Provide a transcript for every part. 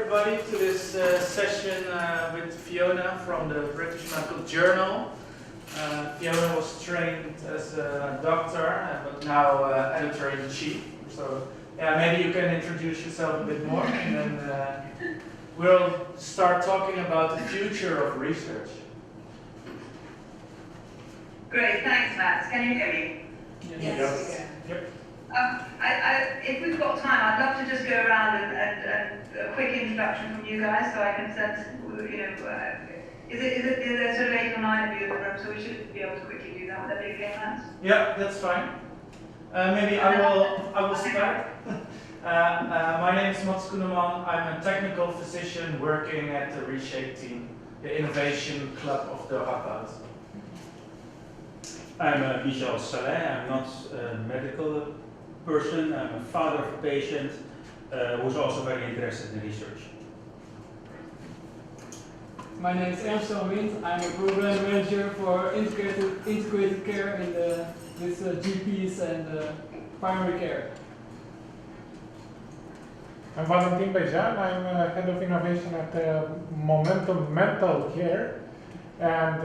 everybody to this session with Fiona from the British Medical Journal. Fiona was trained as a doctor, but now editor-in-chief. So yeah, maybe you can introduce yourself a bit more, and then we'll start talking about the future of research. Great, thanks, Matt. Can you hear me? Yes. Yep. If we've got time, I'd love to just go around and a quick introduction from you guys, so I can sense, is there sort of 8 or 9 of you in the room, so we should be able to quickly do that. Would that be okay, Matt? Yeah, that's fine. Maybe I will start. My name is Mats Koeneman. I'm a technical physician working at the Reshape team, the innovation club of the Radboud. I'm Michel Saleh. I'm not a medical person. I'm a father of a patient who's also very interested in research. My name is Ernst van Wind. I'm a program manager for integrated care in with GPs and primary care. I'm Valentin Bejan. I'm head of innovation at Momentum Mental Care. And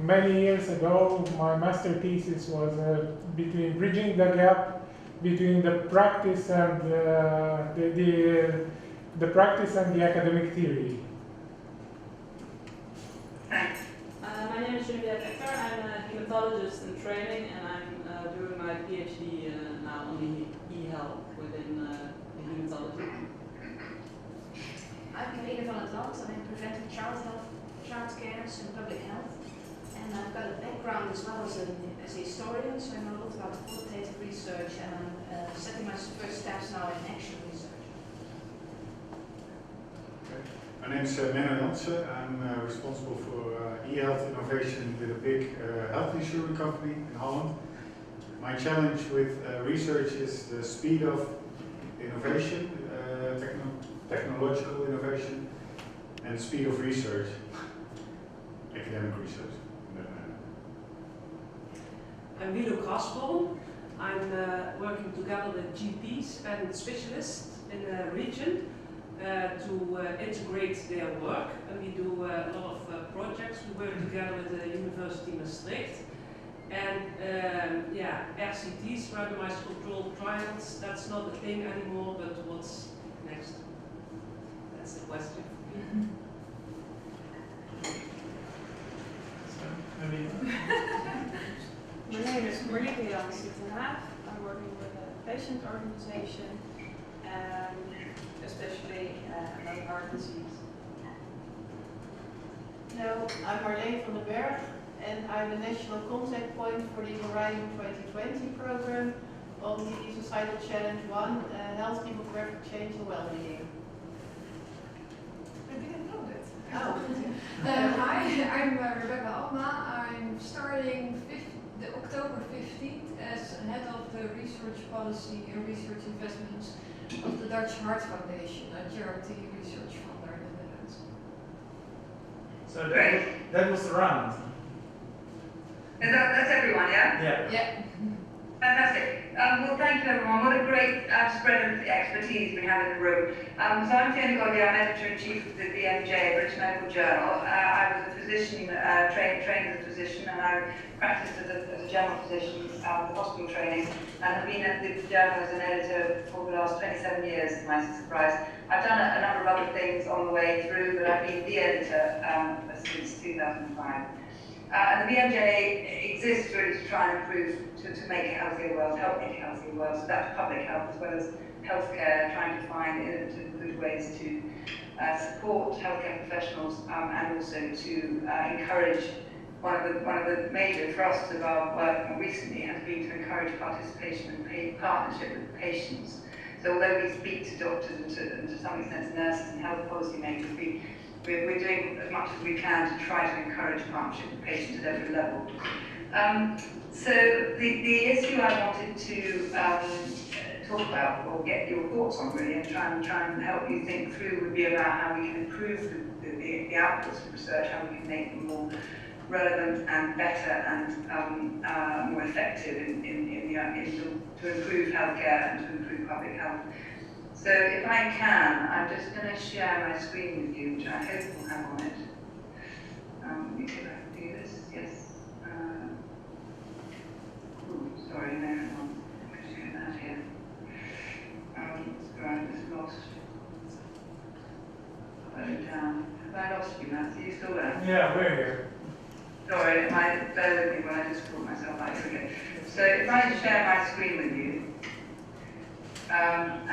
many years ago, my master thesis was between bridging the gap between the practice and the practice and the academic theory. Thanks. My name is Juliette Ecker. I'm a hematologist in training, and I'm doing my PhD now on the e-health within hematology. I'm Carine van het Land. I'm in preventive child care and public health, and I've got a background as well as a historian, so I know a lot about qualitative research, and I'm setting my first steps now in action research. Okay. My name is Menno Jansen. I'm responsible for e-health innovation with a big health insurance company in Holland. My challenge with research is the speed of innovation, technological innovation, and the speed of research. Academic research. I'm Guido Kaspel. I'm working together with GPs and specialists in the region to integrate their work, and we do a lot of projects. We work together with the University Maastricht, and RCTs, randomized controlled trials, that's not a thing anymore, but what's next? That's the question. My name is Marieke Jansen ten Haag. I'm working with a patient organization, especially about heart disease. Hello, I'm Marleen van den Berg, and I'm the national contact point for the Horizon 2020 program on the Societal Challenge 1, Health, Demographic Change and Wellbeing. I didn't know that. Oh. Hi, I'm Rebecca Alma. I'm starting the October 15th as head of the research policy and research investments of the Dutch Heart Foundation, a charity research funder in the Netherlands. So that was the round. That's everyone, yeah? Yeah. Yeah. Fantastic. Well, thank you everyone. What a great spread of expertise we have in the room. So I'm Fiona Godlee. I'm editor-in-chief of the BMJ, British Medical Journal. I was a physician, trained as a physician, and I practiced as a general physician with hospital training, and have been at the journal as an editor for the last 27 years, to my surprise. I've done a number of other things on the way through, but I've been the editor since 2005. And the BMJ exists really to try and improve, to make a healthier world, help make a healthier world. So that's public health as well as healthcare, trying to find innovative, good ways to support healthcare professionals and also to encourage. One of the major thrusts of our work more recently has been to encourage participation and partnership with patients. So although we speak to doctors and to some extent nurses and health policy makers, we're doing as much as we can to try to encourage partnership with patients at every level. So the issue I wanted to talk about, or get your thoughts on really, and try and help you think through, would be about how we can improve the outputs of research, how we can make them more relevant and better and more effective to improve healthcare and to improve public health. So if I can, I'm just going to share my screen with you, which I hope will have on it. Let me see if I can do this. Yes. Sorry, no, hang on. I'm just doing that here. Sorry, I just lost. Put it down. Have I lost you, Matt? Are you still there? Yeah, we're here. Sorry, bear with me when I just pulled myself out. Here we go. So if I share my screen with you, and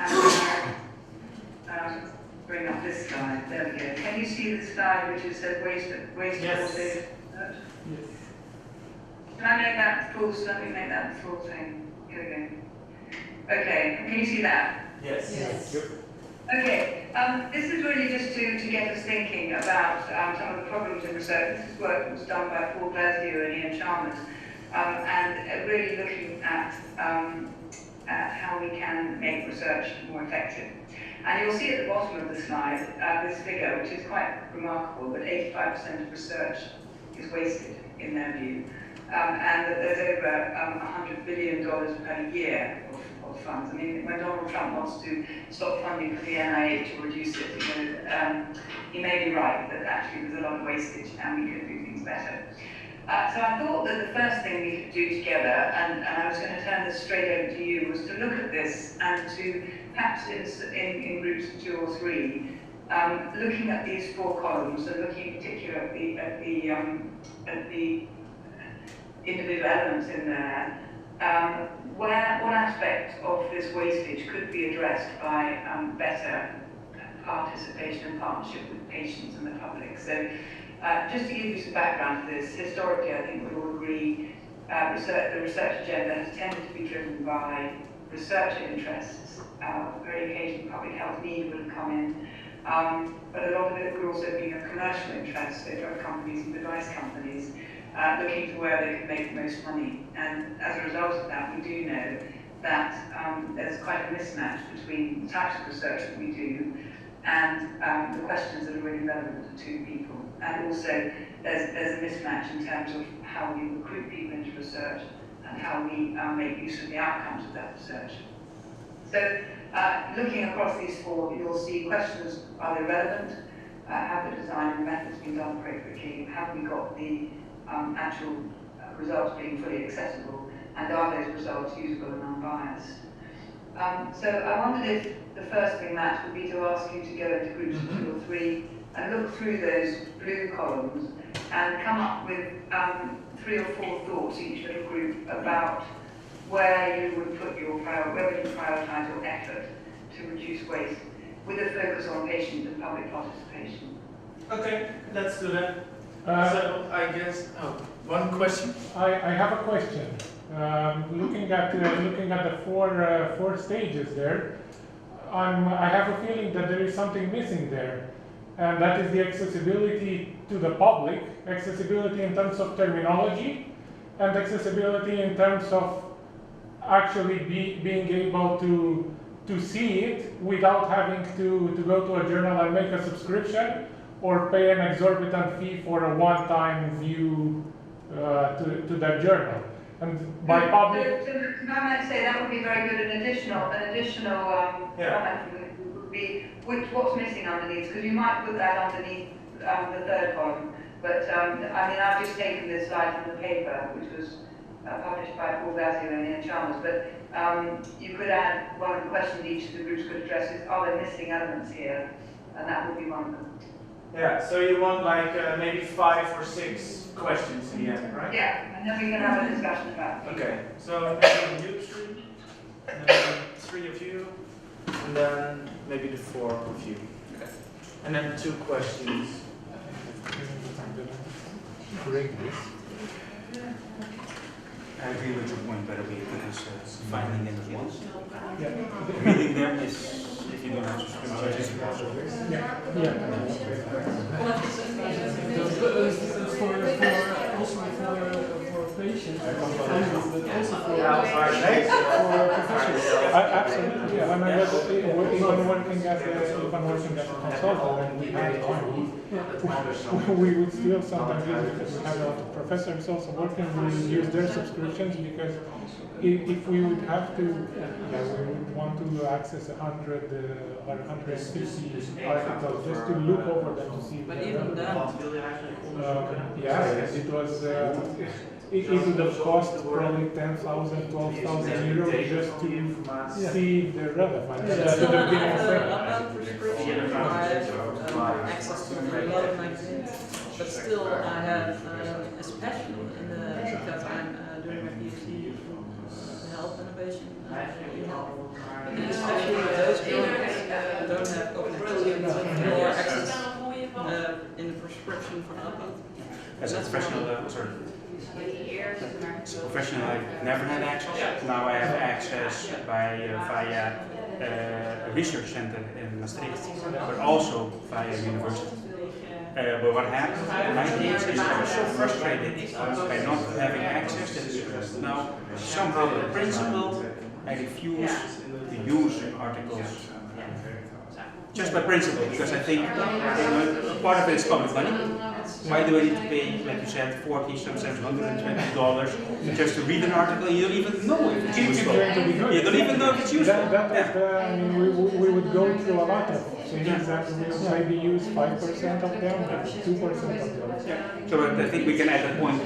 bring up this slide. There we go. Can you see the slide which says waste Yes. research? Yes. Can I make that full? Let me make that the full thing. Here we go. Okay. Can you see that? Yes. Yes. Okay, this is really just to get us thinking about some of the problems in research. This is work that was done by Paul Glasgow and Ian Chalmers, and really looking at how we can make research more effective. And you'll see at the bottom of the slide this figure, which is quite remarkable, that 85% of research is wasted in their view, and that there's over $100 billion per year of funds. I mean, when Donald Trump wants to stop funding for the NIH or reduce it, he may be right that actually there's a lot of wastage and we could do things better. So I thought that the first thing we could do together, and I was going to turn this straight over to you, was to look at this and to perhaps in groups of 2 or 3, looking at these 4 columns and looking in particular at the individual elements in there. What aspect of this wastage could be addressed by better participation and partnership with patients and the public? So, just to give you some background to this, historically I think we all agree the research agenda has tended to be driven by researcher interests. Very occasionally public health need would have come in, but a lot of it could also be a commercial interest, so drug companies and device companies looking to where they can make the most money. And as a result of that, we do know that there's quite a mismatch between the types of research that we do and the questions that are really relevant to people. And also, there's a mismatch in terms of how we recruit people into research and how we make use of the outcomes of that research. So, looking across these 4, you'll see questions: are they relevant? Have the design and methods been done appropriately? Have we got the actual results being fully accessible? And are those results usable and unbiased? So I wondered if the first thing, Matt, would be to ask you to go into groups of 2 or 3 and look through those blue columns and come up with 3 or 4 thoughts, each little group, about where you would put your where would you prioritize your effort to reduce waste, with a focus on patient and public participation. Okay, let's do that. So I guess, one question. I have a question. Looking at the 4 stages there, I have a feeling that there is something missing there, and that is the accessibility to the public, accessibility in terms of terminology, and accessibility in terms of actually being able to see it without having to go to a journal and make a subscription or pay an exorbitant fee for a one-time view to that journal. And by public, So if I might say, that would be very good. An additional comment would be what's missing underneath, because you might put that underneath the 3rd column. But I mean, I've just taken this slide from the paper, which was published by Paul Glasgow and Ian Chalmers. But you could add one of the questions each of the groups could address is: are there missing elements here? And that would be one of them. Yeah, so you want like maybe 5 or 6 questions in the end, right? Yeah, and then we can have a discussion about it. Okay, so maybe you 3, and then 3 of you, and then maybe the 4 of you. Okay. And then 2 questions. I agree with your point, by the way, because finding them at once. Reading them is, if you don't have subscription, Also for patients patients and families, but also for professionals. Absolutely, yeah. When I was even working as a consultant, and we had money, we would still sometimes use it because we had a lot of professors also working. We would use their subscriptions because if we would have to, we would want to access 100 or 150 articles just to look over them to see. But even then, it was. It would have cost probably 10,000, 12,000 euros just to see the relevance. I'm not prescription, I have access to a lot of magazines, but still I have, especially because I'm doing my PhD in health innovation, and especially those journals don't have connectivity or access in the prescription for upload. As a professional, As a professional, I've never had access. Now I have access via a research center in Maastricht, but also via university. But what happened in my case is I was so frustrated by not having access that now somehow the principle I refuse to use articles. Just by principle, because I think part of it is public money. Why do I need to pay, like you said, 40, sometimes $120 just to read an article? You don't even know if it's useful. You don't even know if it's useful. We would go through a lot of things that we would maybe use 5% of them, maybe 2% of them. So I think we can at that point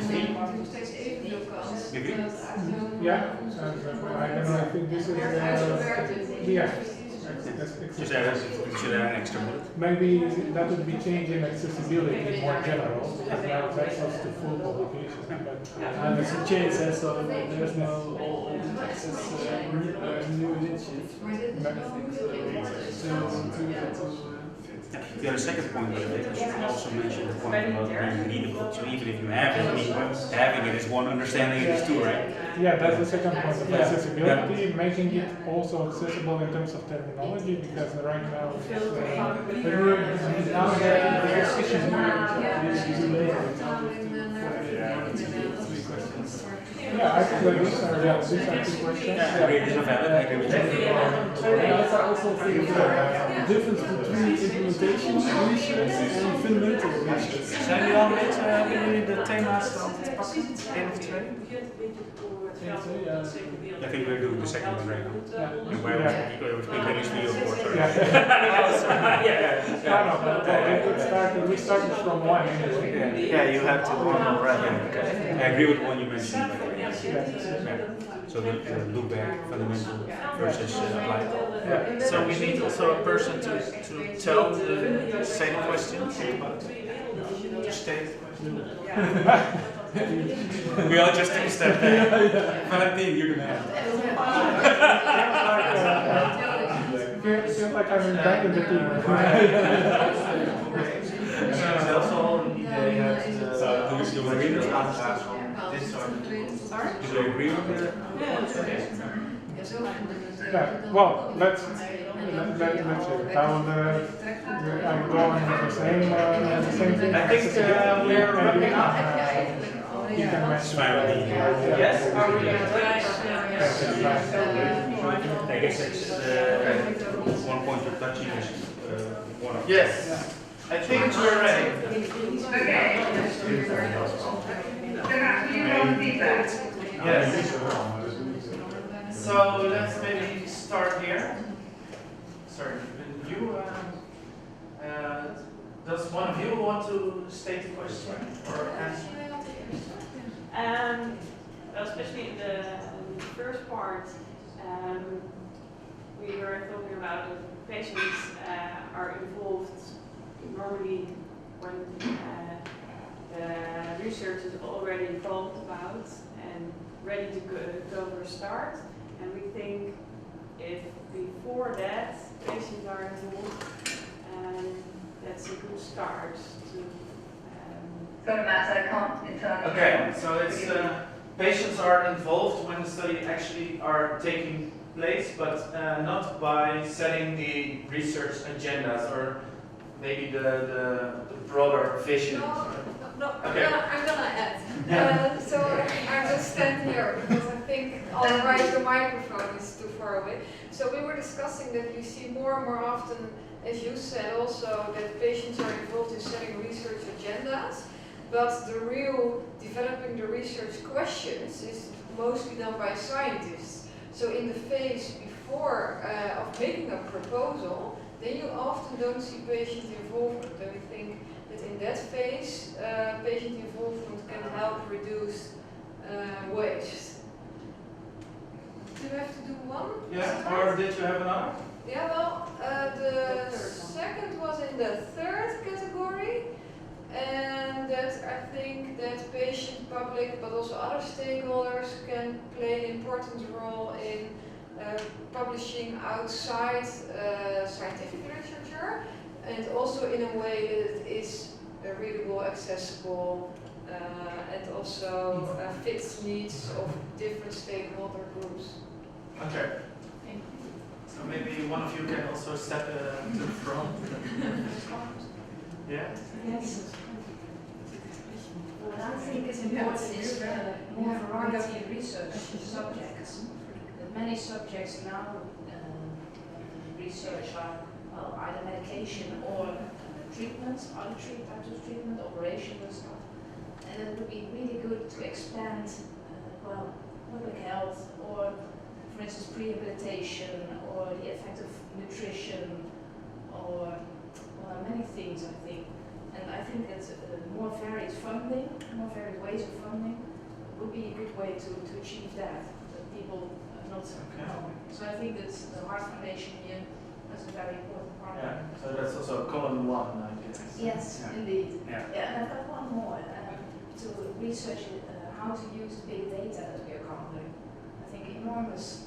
agree. Yeah, I don't know, I think this is, Just add an extra bullet. Maybe that would be changing accessibility more general, because now it's access to full publication. And as a change says, so there's no open access new initiative. The other second point, by the way, I should also mention the point about being readable. So even if you have it, having it is one, understanding it is two, right? Yeah, that's the second point of accessibility, making it also accessible in terms of terminology, because right now yeah, I think these are two questions. I agree with you. I also think the difference between implementation research and fundamental research. Zijn jullie al een beetje, hebben jullie de thema's al te pakken? 1 of 2? I think we're doing the second one right now. And where we speak English to you, of course. We started from one anyway. Yeah, you have to already. I agree with the one you mentioned, by the way. So the look back, fundamental versus applied. So we need also a person to say the question. State the question. We all just take a step back. Valentine, you're the man. Feels like I'm back in the team. Zelfs al een idee hebt. Do you agree with that? Do you agree with that? Yeah, well, let's see. I will go on with the same thing. I think we're wrapping up. You can mention Yes, are we I guess it's one point you're touching is one of Yes, I think we're ready. Okay. Feedback. Yes. So let's maybe start here. Sorry, you. Does one of you want to state the question or answer? Well, especially in the first part, we were talking about that patients are involved normally when the research is already thought about and ready to go for a start. And we think if before that patients are involved, that's a good start to. Sorry, Matt, I can't entirely. Okay, so it's patients are involved when the study actually are taking place, but not by setting the research agendas or maybe the broader vision. No, Okay. I'm gonna add. So I'm just stand here because I think otherwise the microphone is too far away. So we were discussing that you see more and more often, as you said also, that patients are involved in setting research agendas, but the real developing the research questions is mostly done by scientists. So in the phase before of making a proposal, then you often don't see patient involvement. And we think that in that phase, patient involvement can help reduce waste. Do you have to do one? Yeah, or did you have another? Yeah, well, the second was in the third category, and that I think that patient, public, but also other stakeholders can play an important role in publishing outside scientific literature, and also in a way that it is readable, accessible, and also fits needs of different stakeholder groups. Okay. So maybe one of you can also step to the front. Yeah? Yes. What I think is important is more variety in research subjects. That many subjects now research are either medication or treatments, other types of treatment, operations and stuff. And it would be really good to expand, public health, or for instance rehabilitation, or the effect of nutrition, or many things I think. And I think that more varied funding, more varied ways of funding would be a good way to achieve that people not know. So I think that the Heart Foundation here is a very important part. Yeah, so that's also column 1, I guess. Yes, Yeah. indeed. Yeah. And I've got one more to research how to use the big data that we are gathering. I think enormous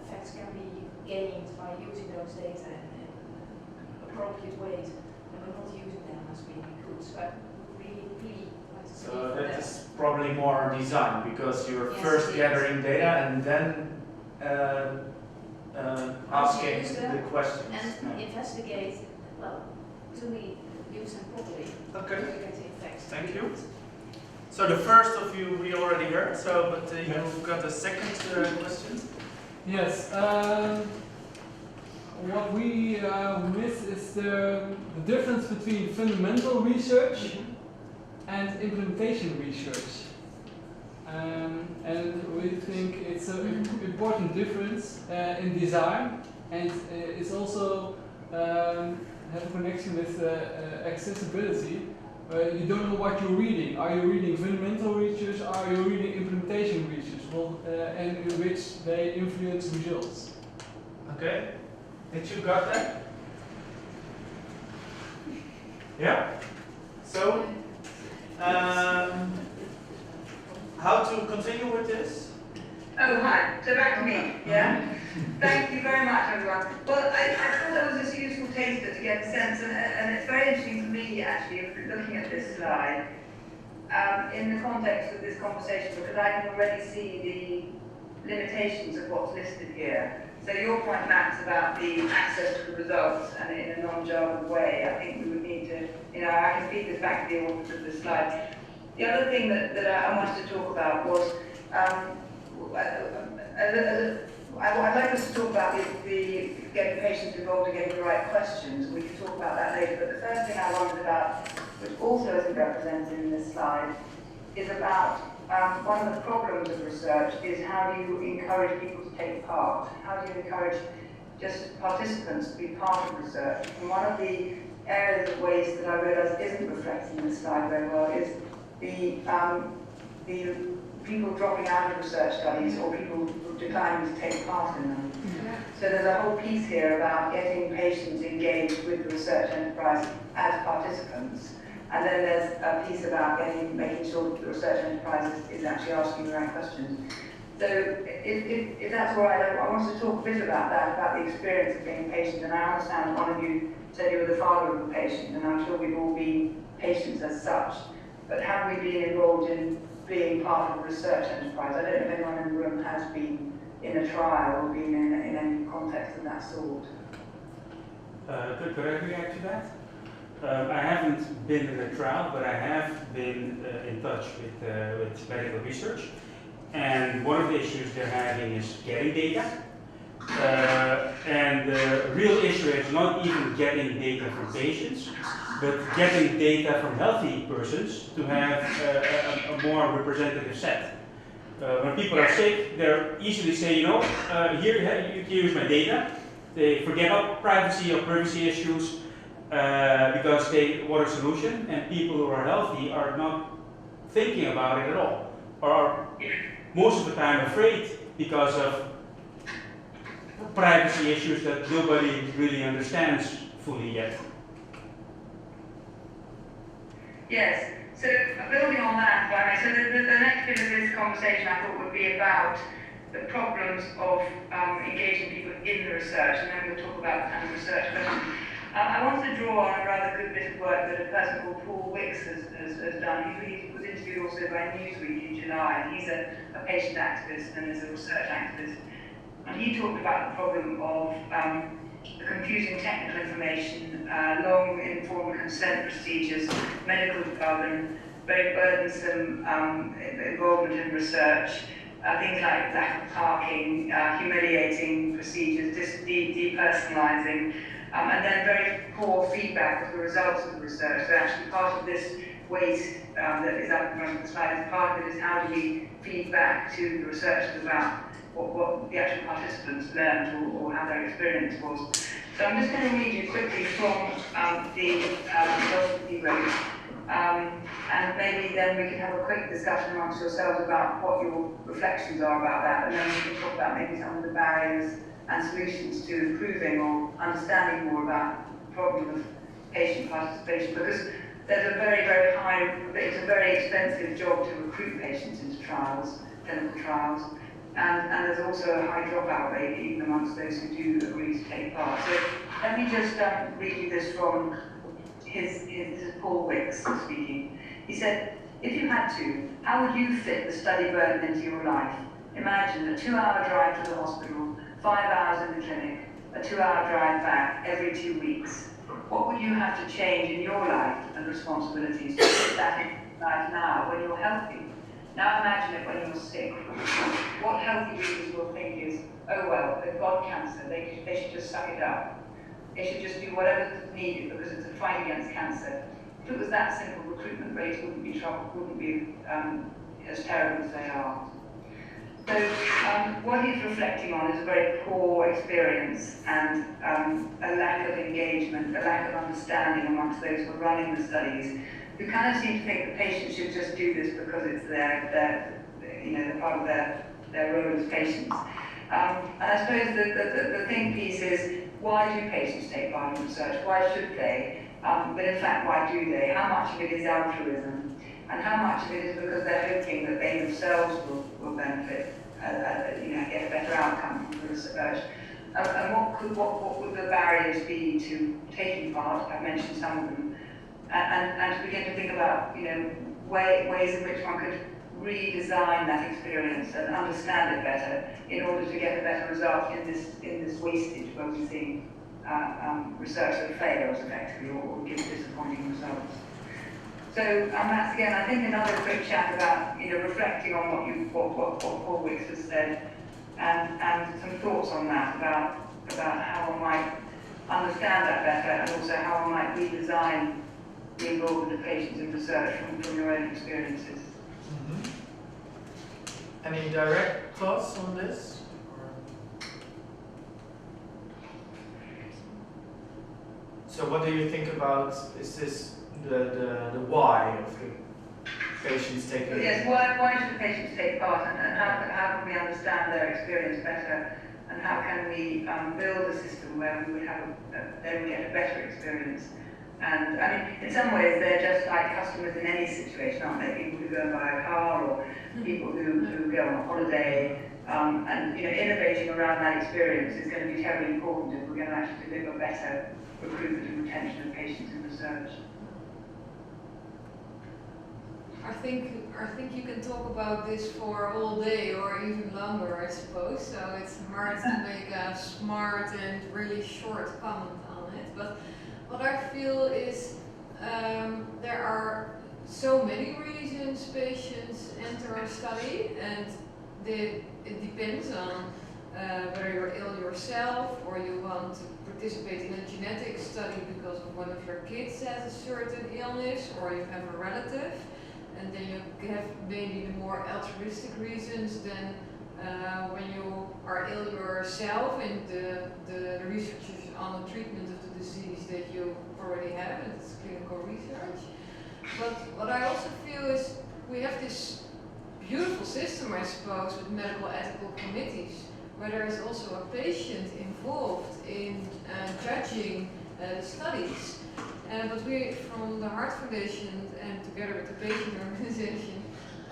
effects can be gained by using those data in appropriate ways, and we're not using them as we could. So I really like to see So that. that is probably more design, because you're Yes, first it is. gathering data and then asking use them the questions. and Yeah. investigate, do we use them properly? Okay. Do we get the effects? Thank you. So the first of you we already heard, but you've got a second question? Yes. What we miss is the difference between fundamental research and implementation research. And we think it's an important difference in design, and it's also have a connection with accessibility. You don't know what you're reading. Are you reading fundamental research? Are you reading implementation research? And in which they influence results. Okay. Did you got that? Yeah? So, how to continue with this? Oh, hi. So back to me, yeah? Thank you very much, everyone. Well, I thought that was just a useful taster to get a sense, and it's very interesting to me, actually, looking at this slide, in the context of this conversation, because I can already see the limitations of what's listed here. So your point, Max, about the access to the results and in a non-jargon way, I think we would need to, I can feed this back to the authors of this slide. The other thing that I wanted to talk about was, I'd like us to talk about the getting patients involved and getting the right questions, and we can talk about that later. But the first thing I wondered about, which also isn't represented in this slide, is about one of the problems of research is how do you encourage people to take part? How do you encourage just participants to be part of research? And one of the areas of waste that I realise isn't reflected in this slide very well is the people dropping out of research studies or people declining to take part in them. Yeah. So there's a whole piece here about getting patients engaged with the research enterprise as participants. And then there's a piece about making sure that the research enterprise is actually asking the right questions. So if that's all right, I want to talk a bit about that, about the experience of being a patient. And I understand that one of you said you were the father of a patient, and I'm sure we've all been patients as such. But have we been involved in being part of a research enterprise? I don't know if anyone in the room has been in a trial or been in any context of that sort. Could I react to that? I haven't been in a trial, but I have been in touch with medical research. And one of the issues they're having is getting data. And the real issue is not even getting data from patients, but getting data from healthy persons to have a more representative set. When people are sick, they easily say, you know, here's my data. They forget about privacy or privacy issues because they want a solution, and people who are healthy are not thinking about it at all, or are most of the time afraid because of privacy issues that nobody really understands fully yet. Yes, so building on that, so the next bit of this conversation I thought would be about the problems of engaging people in the research, and then we'll talk about the kind of research questions. I wanted to draw on a rather good bit of work that a person called Paul Wicks has done. He was interviewed also by Newsweek in July, and he's a patient activist and is a research activist. And he talked about the problem of the confusing technical information, long informed consent procedures, medical jargon, very burdensome involvement in research, things like lack of parking, humiliating procedures, depersonalizing, and then very poor feedback of the results of the research. So actually part of this waste that is up in front of the slide, part of it is how do we feed back to the researchers about what the actual participants learned or how their experience was. So I'm just going to read you quickly from the results that he wrote. And maybe then we can have a quick discussion amongst yourselves about what your reflections are about that, and then we can talk about maybe some of the barriers and solutions to improving or understanding more about the problem of patient participation, because there's a very, very high, it's a very expensive job to recruit patients into trials, clinical trials, and there's also a high dropout rate even amongst those who do agree to take part. So let me just read you this from this is Paul Wicks speaking. He said, if you had to, how would you fit the study burden into your life? Imagine a 2-hour drive to the hospital, 5 hours in the clinic, a 2-hour drive back every 2 weeks. What would you have to change in your life and responsibilities to fit that in life now when you're healthy? Now imagine it when you're sick. What healthy readers will think is, oh well, they've got cancer, they should just suck it up. They should just do whatever's needed because it's a fight against cancer. If it was that simple, recruitment rates wouldn't be as terrible as they are. So what he's reflecting on is a very poor experience and a lack of engagement, a lack of understanding amongst those who are running the studies, who kind of seem to think the patients should just do this because it's they're part of their role as patients. And I suppose the thing piece is, why do patients take part in research? Why should they? But in fact, why do they? How much of it is altruism? And how much of it is because they're hoping that they themselves will benefit, get a better outcome from the research? And what would the barriers be to taking part? I've mentioned some of them. And to begin to think about, ways in which one could redesign that experience and understand it better in order to get a better result in this wastage where we see research that fails effectively or gives disappointing results. So that's again, I think another quick chat about reflecting on what Paul Wicks has said, and some thoughts on that about how one might understand that better, and also how one might redesign the involvement of patients in research from your own experiences. Any direct thoughts on this? So what do you think about, is this the why of the patients taking? Yes, why should patients take part, and how can we understand their experience better, and how can we build a system where we would they would get a better experience? And I mean, in some ways, they're just like customers in any situation, aren't they? People who go and buy a car, or people who go on a holiday. And innovating around that experience is going to be terribly important if we're going to actually deliver better recruitment and retention of patients in research. I think you can talk about this for all day or even longer, I suppose. So it's hard to make a smart and really short comment on it. But what I feel is there are so many reasons patients enter a study, and it depends on whether you're ill yourself or you want to participate in a genetic study because of one of your kids has a certain illness or you have a relative, and then you have maybe the more altruistic reasons than when you are ill yourself and the research is on the treatment of the disease that you already have, and it's clinical research. But what I also feel is we have this beautiful system, I suppose, with medical ethical committees, where there is also a patient involved in judging the studies. But we, from the Heart Foundation and together with the patient organization,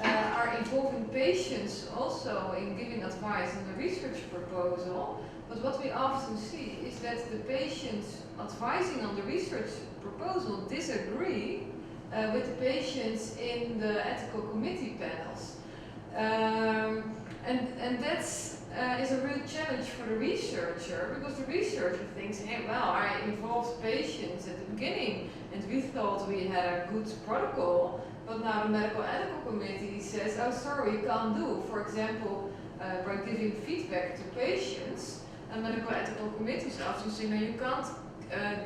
are involving patients also in giving advice on the research proposal. But what we often see is that the patients advising on the research proposal disagree with the patients in the ethical committee panels. And that's is a real challenge for the researcher, because the researcher thinks, hey, well, I involved patients at the beginning and we thought we had a good protocol, but now the medical ethical committee says, oh, sorry, you can't do. For example, by giving feedback to patients, and medical ethical committees often say, no, you can't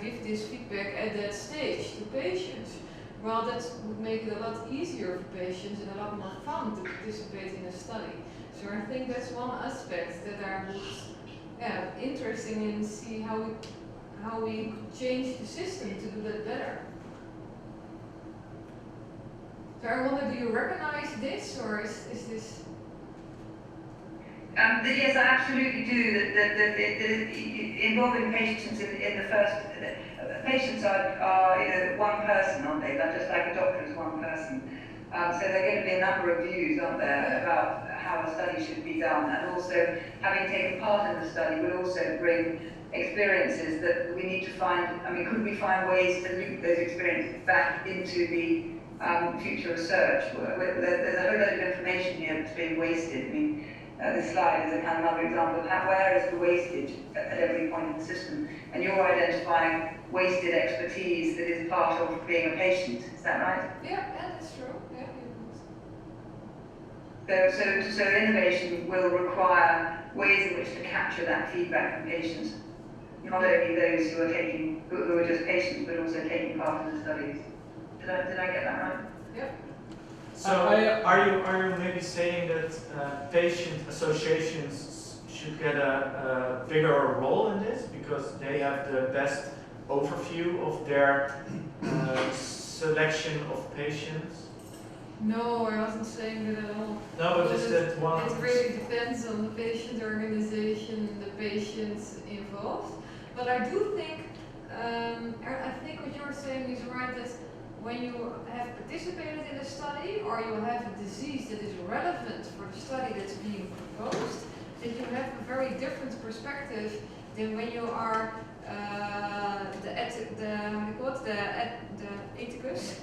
give this feedback at that stage to patients. Well, that would make it a lot easier for patients and a lot more fun to participate in a study. So I think that's one aspect that I would, interesting in see how we could change the system to do that better. So I wonder, do you recognize this, or is this? Yes, I absolutely do. That involving patients in the first, patients are one person, aren't they? They're just like a doctor is one person. So there are going to be a number of views, aren't there, about how a study should be done, and also having taken part in the study will also bring experiences that we need to find. I mean, could we find ways to loop those experiences back into the future research? There's a whole lot of information here that's being wasted. I mean, this slide is a kind of another example of where is the wastage at every point in the system, and you're identifying wasted expertise that is part of being a patient. Is that right? Yeah, that's true. So innovation will require ways in which to capture that feedback from patients, not only those who are just patients, but also taking part in the studies. Did I get that right? Yep. So are you maybe saying that patient associations should get a bigger role in this because they have the best overview of their selection of patients? No, I wasn't saying that at all. No, but is that one? It really depends on the patient organization and the patients involved. But I do think, I think what you're saying is right, that when you have participated in a study or you have a disease that is relevant for the study that's being proposed, that you have a very different perspective than when you are the ethicus.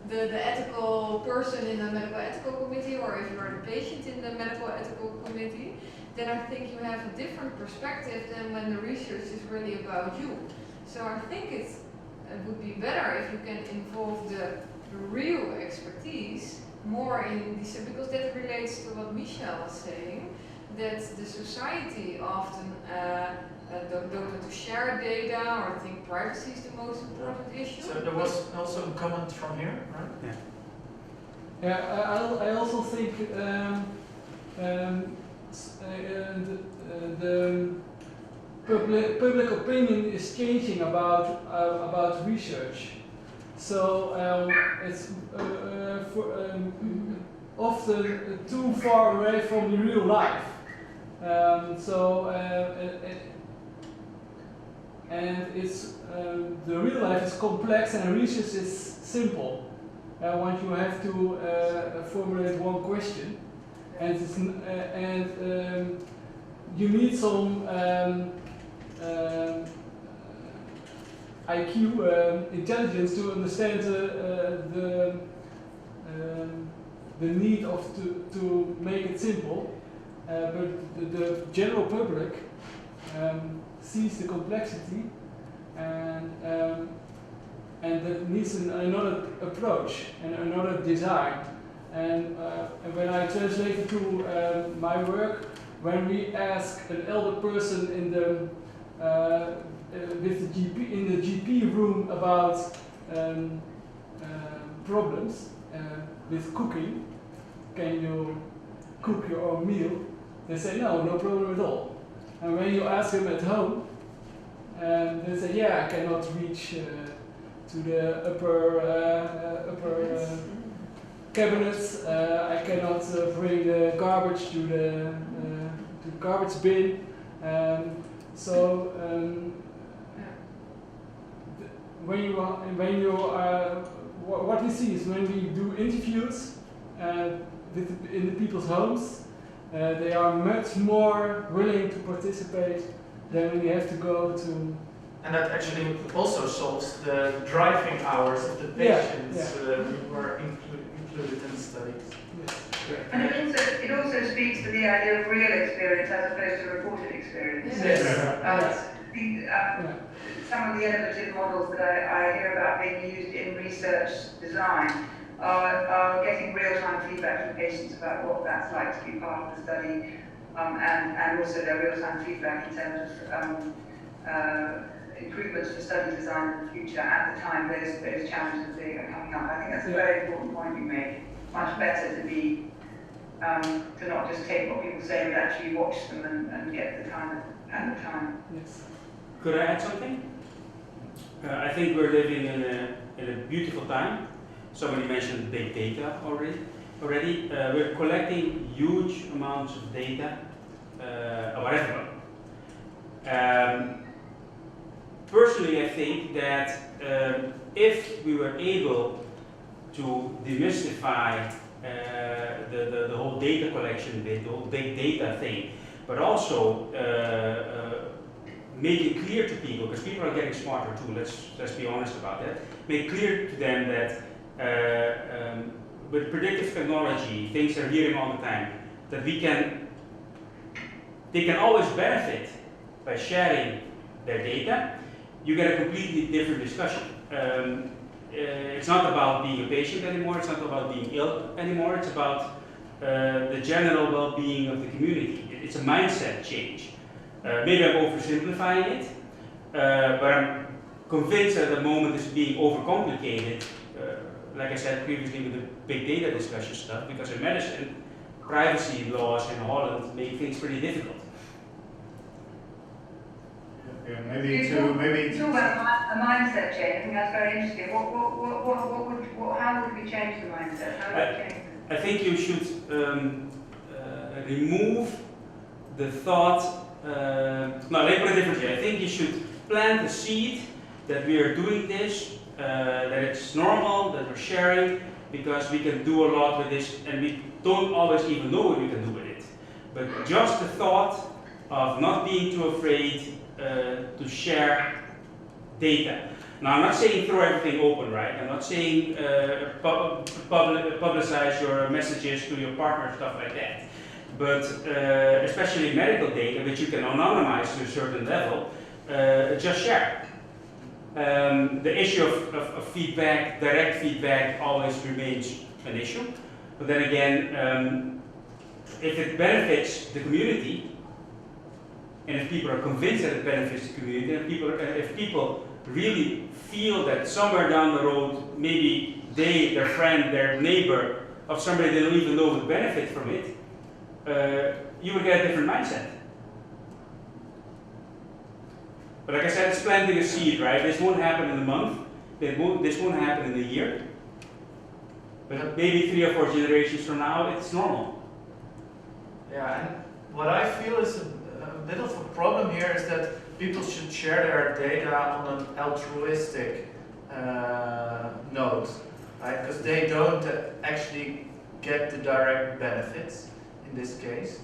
The ethical person in the medical ethical committee, or if you are the patient in the medical ethical committee, then I think you have a different perspective than when the research is really about you. So I think it would be better if you can involve the real expertise more in this, because that relates to what Michelle was saying, that the society often don't want to share data or think privacy is the most important issue. So there was also a comment from here, right? Yeah, I also think the public opinion is changing about research. So it's often too far away from the real life. And it's the real life is complex and research is simple. Once you have to formulate one question, and you need some IQ intelligence to understand the need of to make it simple. But the general public sees the complexity and that needs another approach and another design. And when I translate it to my work, when we ask an elder person in the with the GP in the GP room about problems with cooking, can you cook your own meal? They say no problem at all. And when you ask them at home, they say yeah, I cannot reach to the upper cabinets. I cannot bring the garbage to the garbage bin. What we see is when we do interviews in the people's homes, they are much more willing to participate than when you have to go to. And that actually also solves the driving hours of the patients who were included in the studies. Yes. And it also speaks to the idea of real experience as opposed to reported experience. Yes. Some of the innovative models that I hear about being used in research design are getting real-time feedback from patients about what that's like to be part of the study, and also their real-time feedback in terms of improvements for study design in the future at the time those challenges are coming up. I think that's a very important point you make. Much better to be to not just take what people say, but actually watch them and get the time at the time. Yes. Could I add something? I think we're living in a beautiful time. Somebody mentioned big data already. We're collecting huge amounts of data about everyone. Personally, I think that if we were able to demystify the whole data collection bit, the whole big data thing, but also make it clear to people, because people are getting smarter too, let's be honest about that, make clear to them that with predictive technology, things they're hearing all the time, that they can always benefit by sharing their data. You get a completely different discussion. It's not about being a patient anymore, it's not about being ill anymore, it's about the general well-being of the community. It's a mindset change. Maybe I'm oversimplifying it, but I'm convinced that the moment is being overcomplicated, like I said previously with the big data discussion stuff, because in medicine, privacy laws in Holland make things pretty difficult. Yeah, You talk about a mindset change. I think that's very interesting. How would we change the mindset? How would we change it? I think you should remove the thought. No, let me put it differently. I think you should plant the seed that we are doing this, that it's normal, that we're sharing, because we can do a lot with this, and we don't always even know what we can do with it. But just the thought of not being too afraid to share data. Now, I'm not saying throw everything open, right? I'm not saying publicize your messages to your partner, stuff like that. But especially medical data, which you can anonymize to a certain level, just share. The issue of feedback, direct feedback, always remains an issue. But then again, if it benefits the community, and if people are convinced that it benefits the community, and if people really feel that somewhere down the road, maybe they, their friend, their neighbor, of somebody they don't even know would benefit from it, you will get a different mindset. But like I said, it's planting a seed, right? This won't happen in a month, this won't happen in a year, but maybe 3 or 4 generations from now, it's normal. Yeah, and what I feel is a bit of a problem here is that people should share their data on an altruistic note, right? Because they don't actually get the direct benefits in this case,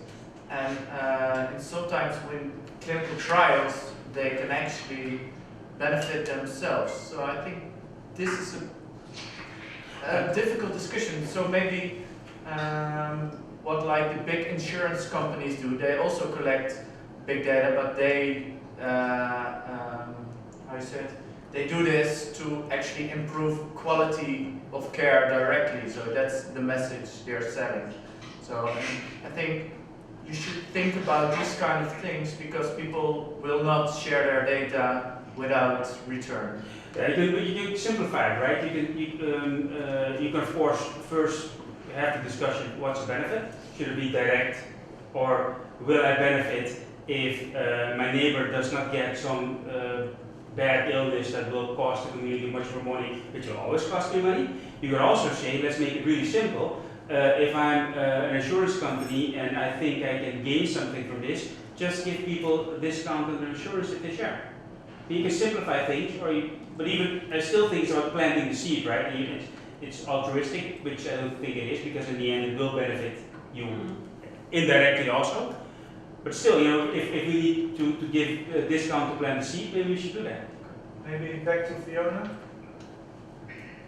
and sometimes when clinical trials they can actually benefit themselves. So I think this is a difficult discussion. So maybe what like the big insurance companies do, they also collect big data, but they, how you say it, they do this to actually improve quality of care directly. So that's the message they're selling. So I think you should think about these kind of things because people will not share their data without return. Yeah, you can simplify it, right? You can force first have the discussion. What's the benefit? Should it be direct, or will I benefit if my neighbor does not get some bad illness that will cost the community much more money, which will always cost me money? You can also say, let's make it really simple. If I'm an insurance company and I think I can gain something from this, just give people a discount on their insurance if they share. You can simplify things, but even I still think it's about planting the seed, right? It's altruistic, which I don't think it is, because in the end it will benefit you indirectly also. But still, if we need to give a discount to plant the seed, maybe we should do that. Maybe back to Fiona.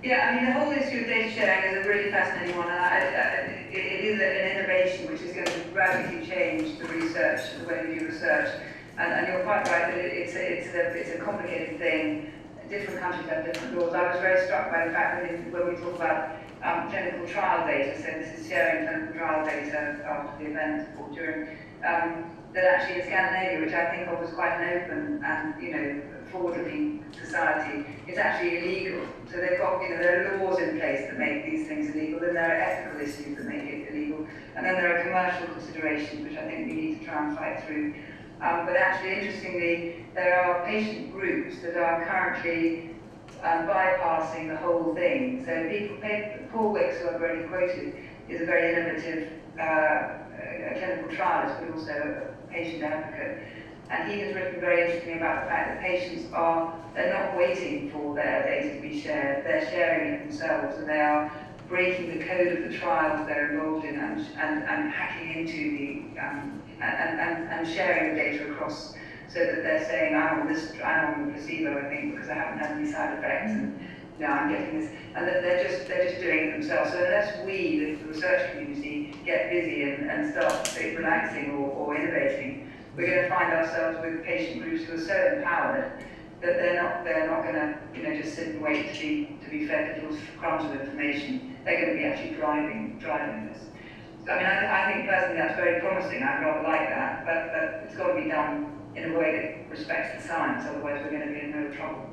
Yeah, I mean, the whole issue of data sharing is a really fascinating one, and it is an innovation which is going to radically change the research, the way we do research. And you're quite right that it's a complicated thing. Different countries have different laws. I was very struck by the fact that when we talk about clinical trial data, so this is sharing clinical trial data after the event or during, that actually in Scandinavia, which I think of as quite an open and forward-looking society, it's actually illegal. So they've got, there are laws in place that make these things illegal, then there are ethical issues that make it illegal, and then there are commercial considerations which I think we need to try and fight through. But actually, interestingly, there are patient groups that are currently bypassing the whole thing. So Paul Wicks, who I've already quoted, is a very innovative clinical trialist, but also a patient advocate. And he has written very interestingly about the fact that patients they're not waiting for their data to be shared, they're sharing it themselves, and they are breaking the code of the trials they're involved in and hacking into the and sharing the data across, so that they're saying, I'm on the placebo, I think, because I haven't had any side effects, and I'm getting this, and that they're just doing it themselves. So unless we, the research community, get busy and start relaxing or innovating, we're going to find ourselves with patient groups who are so empowered that they're not going to just sit and wait to be fed little crumbs of information. They're going to be actually driving this. So, I mean, I think personally that's very promising. I'd rather like that, but it's got to be done in a way that respects the science. Otherwise, we're going to be in real trouble.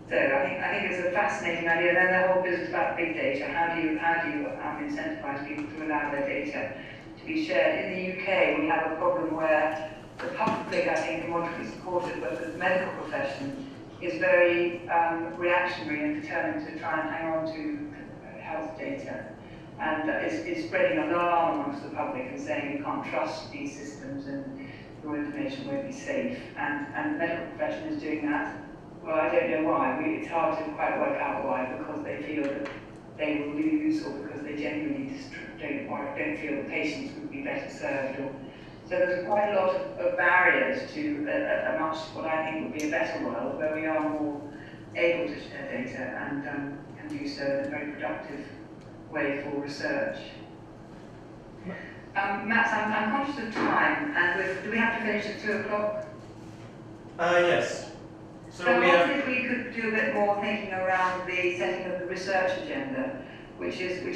So I think it's a fascinating idea. And then the whole business about big data. How do you incentivize people to allow their data to be shared? In the UK, we have a problem where the public, I think, is moderately supported, but the medical profession is very reactionary and determined to try and hang on to health data. And is spreading alarm amongst the public and saying you can't trust these systems and your information won't be safe. And the medical profession is doing that. Well, I don't know why. It's hard to quite work out why, because they feel that they will lose, or because they genuinely don't feel the patients would be better served. So there's quite a lot of barriers to a much, what I think would be a better world, where we are more able to share data and can do so in a very productive way for research. Matt, I'm conscious of time, and do we have to finish at 2 o'clock? Yes. So I wonder if we could do a bit more thinking around the setting of the research agenda, which is we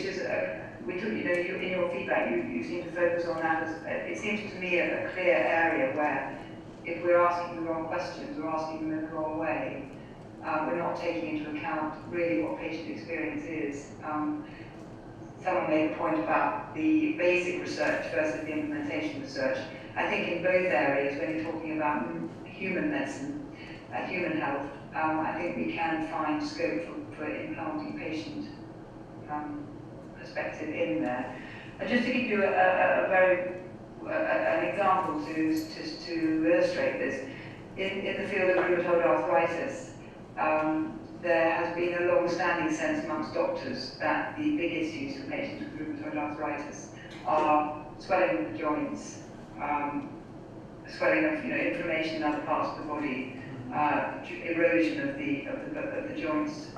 took, in your feedback, you seem to focus on that as, it seems to me, a clear area where if we're asking the wrong questions, we're asking them in the wrong way, we're not taking into account really what patient experience is. Someone made a point about the basic research versus the implementation research. I think in both areas, when you're talking about human medicine, human health, I think we can find scope for implanting patient perspective in there. And just to give you an example to illustrate this, in the field of rheumatoid arthritis, there has been a long-standing sense amongst doctors that the big issues for patients with rheumatoid arthritis are swelling of the joints, swelling of inflammation in other parts of the body, erosion of the joints.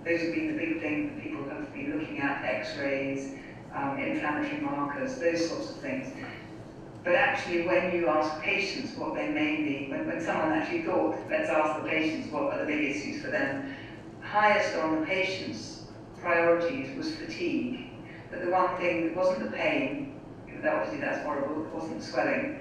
Those have been the big things that people have been looking at: X-rays, inflammatory markers, those sorts of things. But actually, when you ask patients what they mainly, when someone actually thought, let's ask the patients what are the big issues for them, highest on the patients' priorities was fatigue. But the one thing that wasn't the pain, obviously that's horrible, it wasn't the swelling,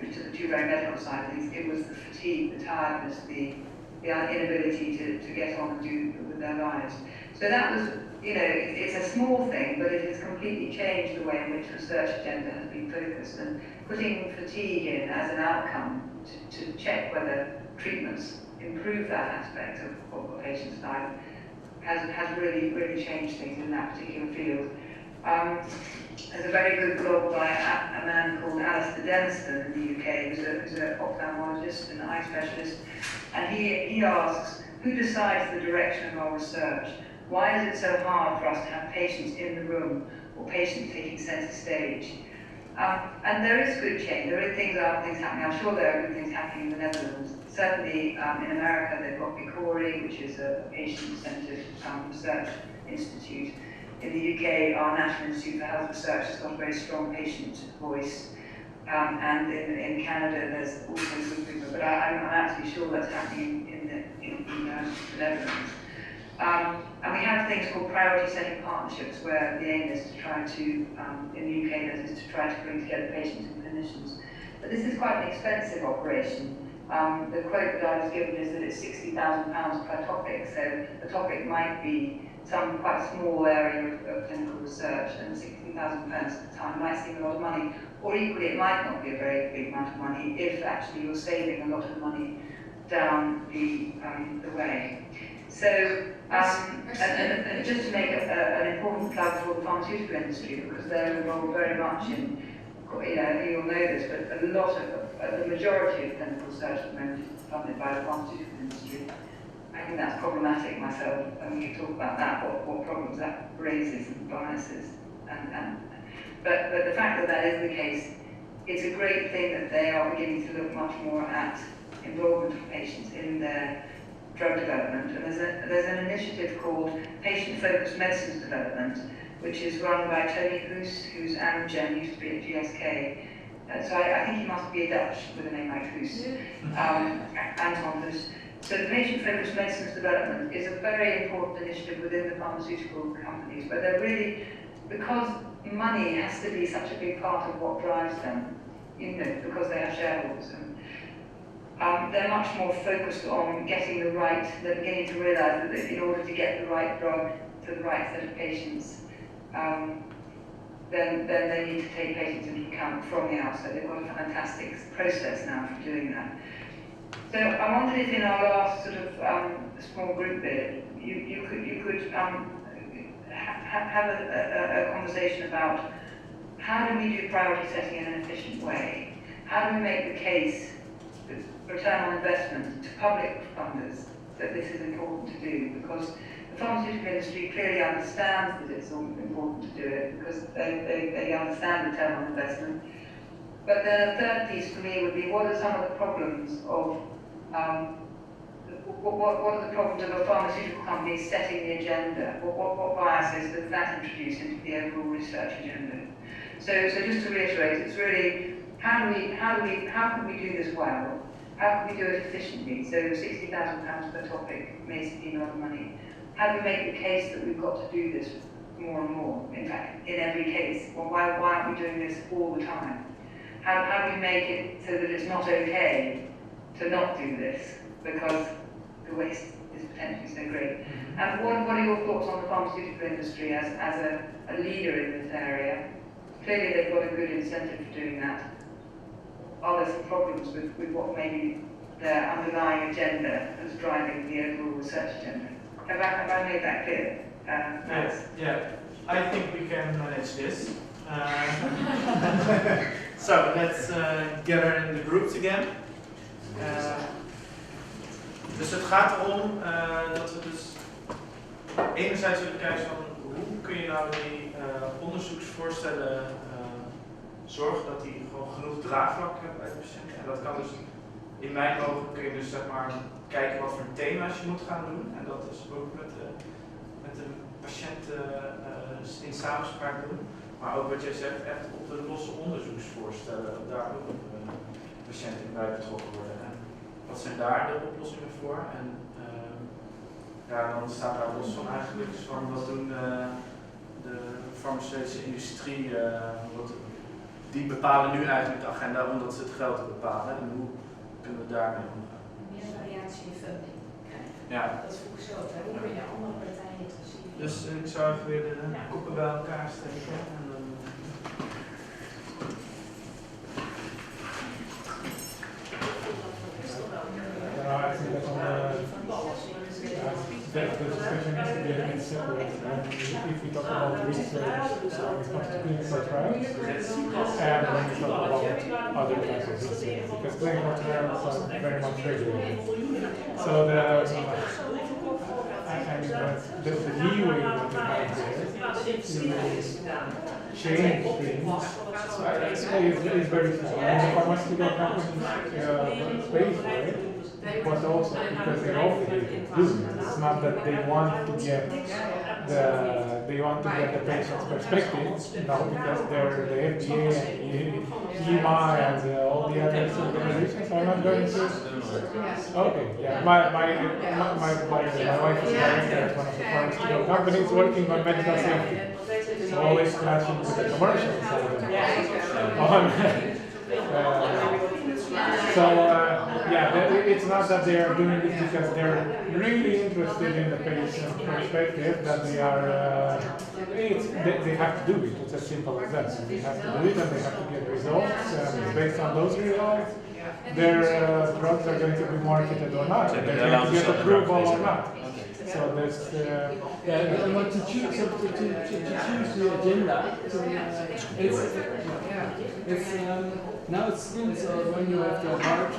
which are the two very medical side of things, it was the fatigue, the tiredness, the inability to get on and do with their lives. So that was, it's a small thing, but it has completely changed the way in which research agenda has been focused, and putting fatigue in as an outcome to check whether treatments improve that aspect of a patient's life has really changed things in that particular field. There's a very good blog by a man called Alistair Denniston in the UK, who's an ophthalmologist and an eye specialist, and he asks, who decides the direction of our research? Why is it so hard for us to have patients in the room or patients taking centre stage? And there is good change. There are things happening. I'm sure there are good things happening in the Netherlands. Certainly in America they've got PCORI, which is a patient-centred research institute. In the UK, our National Institute for Health Research has got a very strong patient voice. And in Canada there's also some people, but I'm actually sure that's happening in the Netherlands. And we have things called priority setting partnerships, where the aim is to try to, in the UK, that is to try to bring together patients and clinicians. But this is quite an expensive operation. The quote that I was given is that it's £60,000 per topic, so the topic might be some quite small area of clinical research, and £60,000 at the time might seem a lot of money, or equally it might not be a very big amount of money if actually you're saving a lot of money down the way. So, and just to make an important plug for the pharmaceutical industry, because they're involved very much in, you'll know this, but a lot of, the majority of clinical research at the moment is funded by the pharmaceutical industry. I think that's problematic myself, and we can talk about that, what problems that raises and biases. But the fact that that is the case, it's a great thing that they are beginning to look much more at involvement of patients in their drug development. And there's an initiative called Patient-Focused Medicines Development, which is run by Tony Hoos, who's Amgen, used to be at GSK. So I think he must be a Dutch with a name like Hoos. Anton Hoos. So the Patient-Focused Medicines Development is a very important initiative within the pharmaceutical companies, where they're really, because money has to be such a big part of what drives them, because they have shareholders. They're much more focused on getting the right, they're beginning to realise that in order to get the right drug to the right set of patients, then they need to take patients into account from the outset. They've got a fantastic process now for doing that. So I wondered if in our last sort of small group bit, you could have a conversation about how do we do priority setting in an efficient way? How do we make the case with return on investment to public funders that this is important to do? Because the pharmaceutical industry clearly understands that it's important to do it, because they understand return on investment. But then a third piece for me would be, what are some of the problems of what are the problems of a pharmaceutical company setting the agenda? What biases does that introduce into the overall research agenda? So just to reiterate, it's really how can we do this well? How can we do it efficiently? So £60,000 per topic may seem a lot of money. How do we make the case that we've got to do this more and more? In fact, in every case. Well, why aren't we doing this all the time? How do we make it so that it's not okay to not do this because the waste is potentially so great? And what are your thoughts on the pharmaceutical industry as a leader in this area? Clearly they've got a good incentive for doing that. Are there some problems with what maybe their underlying agenda is driving the overall research agenda? Have I made that clear? Yes, yeah. I think we can manage this. So let's gather in the groups again. Dus het gaat erom dat we dus enerzijds willen kijken van hoe kun je nou die onderzoeksvoorstellen zorgen dat die gewoon genoeg draagvlak hebben bij de patiënt. En dat kan dus in mijn ogen kun je dus zeg maar kijken wat voor thema's je moet gaan doen. En dat is ook met de patiënt in samenspraak doen. Maar ook wat jij zegt, echt op de losse onderzoeksvoorstellen, dat daar ook patiënten bij betrokken worden. En wat zijn daar de oplossingen voor? En ja, dan staat daar los van eigenlijk van wat doen de farmaceutische industrie, die bepalen nu eigenlijk de agenda omdat ze het geld bepalen. En hoe kunnen we daarmee omgaan? Meer variatie in funding krijgen. Ja. Dat is voor zo. Hoe kun je andere partijen interesseren? Dus ik zou even weer de koppen bij elkaar steken. En dan, I think that on the discussion needs to be a bit separate. If we talk about research when it comes to clinical trials, and when we talk about other types of research, because clinical trials are very much regulated. So the leeway that we have there to change things is very small. And the pharmaceutical companies pay for it, but also because they're obligated to do it. It's not that they want to get the patient's perspective, no, because they're the FDA and EMA and all the other organizations are not going to. Okay, yeah. My wife is director at one of the pharmaceutical companies working on medical safety. So always clashing with the commercial side of it. It's not that they are doing this because they're really interested in the patient perspective, that they are, they have to do it. It's as simple as that. They have to do it and they have to get results, and based on those results, their drugs are going to be marketed or not, they're going to get approval or not. So there's and what to choose, to choose the agenda. Now it's when you have the heart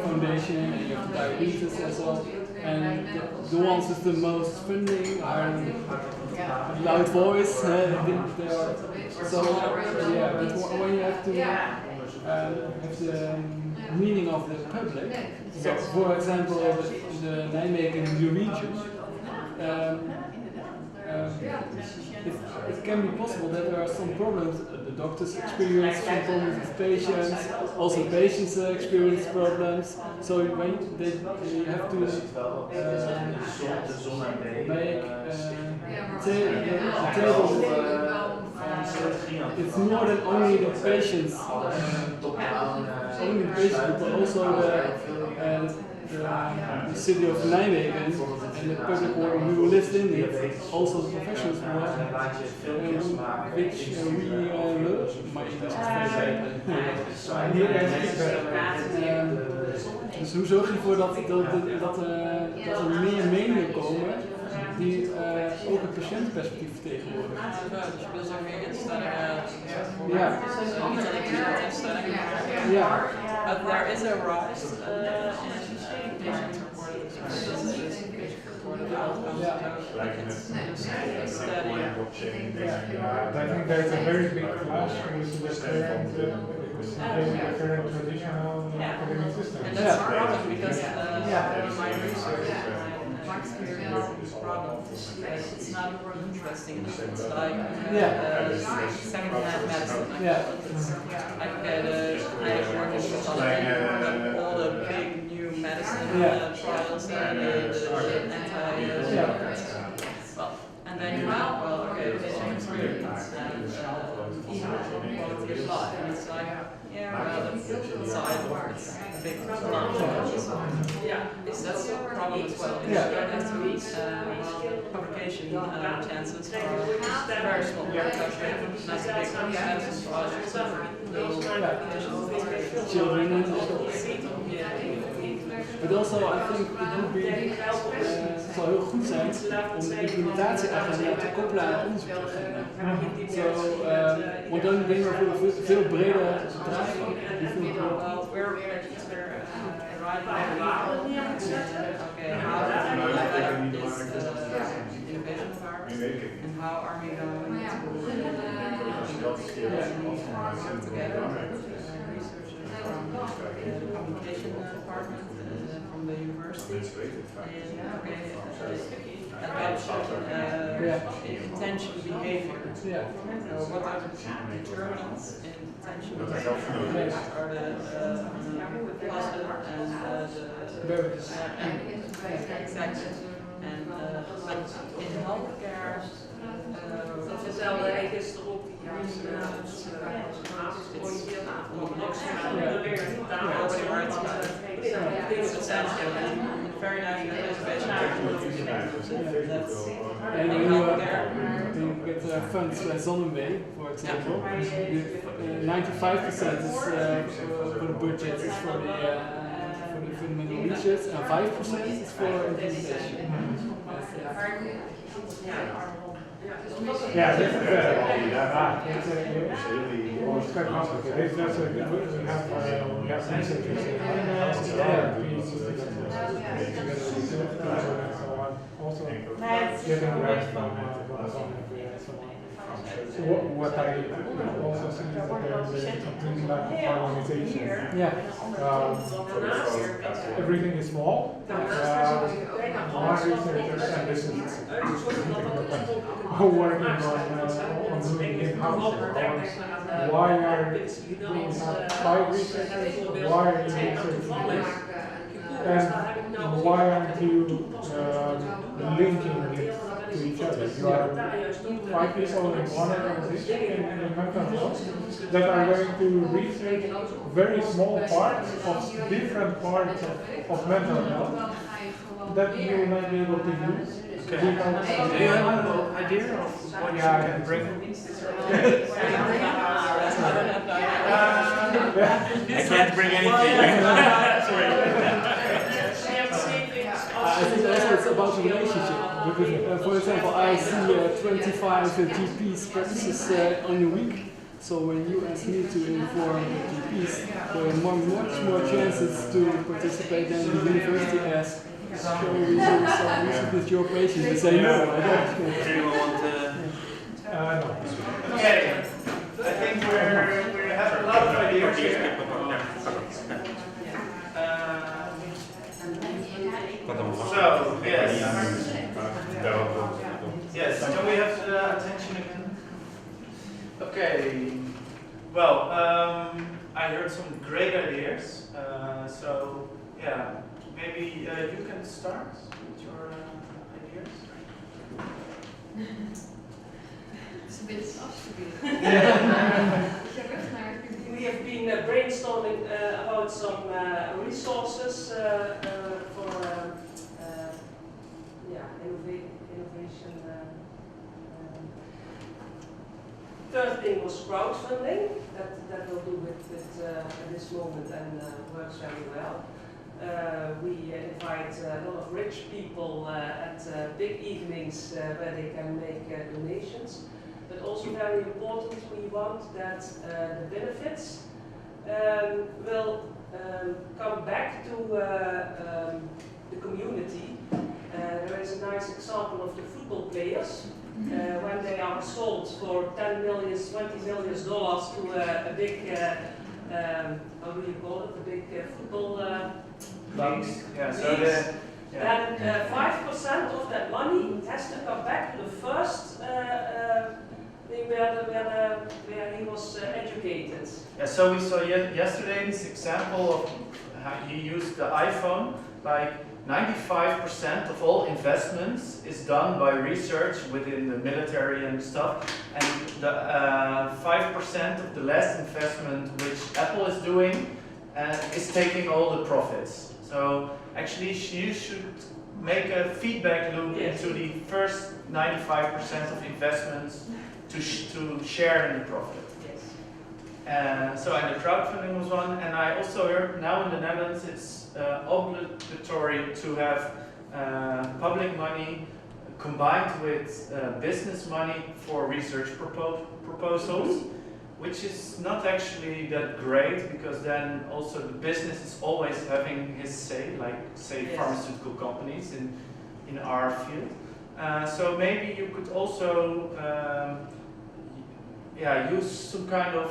foundation and you have the diabetes as well, and the ones with the most funding are loud voice. So but when you have to have the meaning of the public. So, for example, the Nijmegen new region. It can be possible that there are some problems. The doctors experience some problems with patients. Also, patients experience problems. So when they have to make a table. It's more than only the patients, but also the city of Nijmegen and the public who lives in it, also the professionals who are, which we love. My English is very bad. Dus hoe zorg je ervoor dat er meer meningen komen die ook het patiëntperspectief vertegenwoordigen? Dus je wil zo meer instellingen, ja. Niet alleen patiëntinstellingen, ja. There is a rise in patient-reported outcomes. I think there's a very big clash with the current traditional academic system. And that's a problem because in my research, my experience with problems, it's not more interesting enough. It's like second-hand medicine. Like all the big new medicine trials and the and then you have, okay, patient experience and quality of life. And it's like, that's inside, it's a big problem. That's a problem as well. You don't have to read publication chances are very small. That's a big medicine project for little children and adults. But also, I think it would be, het zou heel goed zijn om de implementatieagenda te koppelen aan het onderzoeksagenda. Want dan denk ik voor een veel breder bedrag. And how are we going to work together? Researchers from the communication department from the university and adoption intention behavior. What are the determinants in intention behavior? Are the positive and exactly. And but in healthcare, Dezelfde gisteren op die very nice and when you get funds by Zonneweg, for example, 95% is for the budget is for the fundamental research, and 5% is for implementation. Yeah, this is it's quite complicated. It's just we have researchers in house and so on. Also getting grants from Zonneweg and so on. So what I also see is that there is a complete lack of harmonization. Everything is small. One researcher, and this is working on doing in-house. Why are we have 5 researchers? Why are you researching this? And why aren't you linking it to each other? You are 5 people in one organization in mental health that are going to research very small parts of different parts of mental health that you will not be able to use. Okay. Do you have an idea of what you can bring? I can't bring anything. Sorry. I think also it's about the relationship. For example, I see 25 GPs practices on a week. So when you ask me to inform the GPs, there are much more chances to participate than the university asks. So we should with your patient. They say no, I don't. Anyone want to? No. Okay. I think we have a lot of ideas here. So, yes. Yes, can we have the attention again? Okay. Well, I heard some great ideas. So, yeah, maybe you can start with your ideas. It's a bit soft to be. We have been brainstorming about some resources for innovation. Third thing was crowdfunding. That will do with at this moment and works very well. We invite a lot of rich people at big evenings where they can make donations. But also very important, we want that the benefits will come back to the community. There is a nice example of the football players when they are sold for $10 million, $20 million to a big, how do you call it, a big football Clubs. Yeah, so then 5% of that money has to come back to the first where he was educated. Yeah, so we saw yesterday this example of how you use the iPhone. Like 95% of all investments is done by research within the military and stuff, and the 5% of the last investment which Apple is doing is taking all the profits. So actually you should make a feedback loop into the first 95% of investments to share in the profit. So and the crowdfunding was one, and I also heard now in the Netherlands it's obligatory to have public money combined with business money for research proposals, which is not actually that great, because then also the business is always having his say, like say pharmaceutical companies in our field. So maybe you could also use some kind of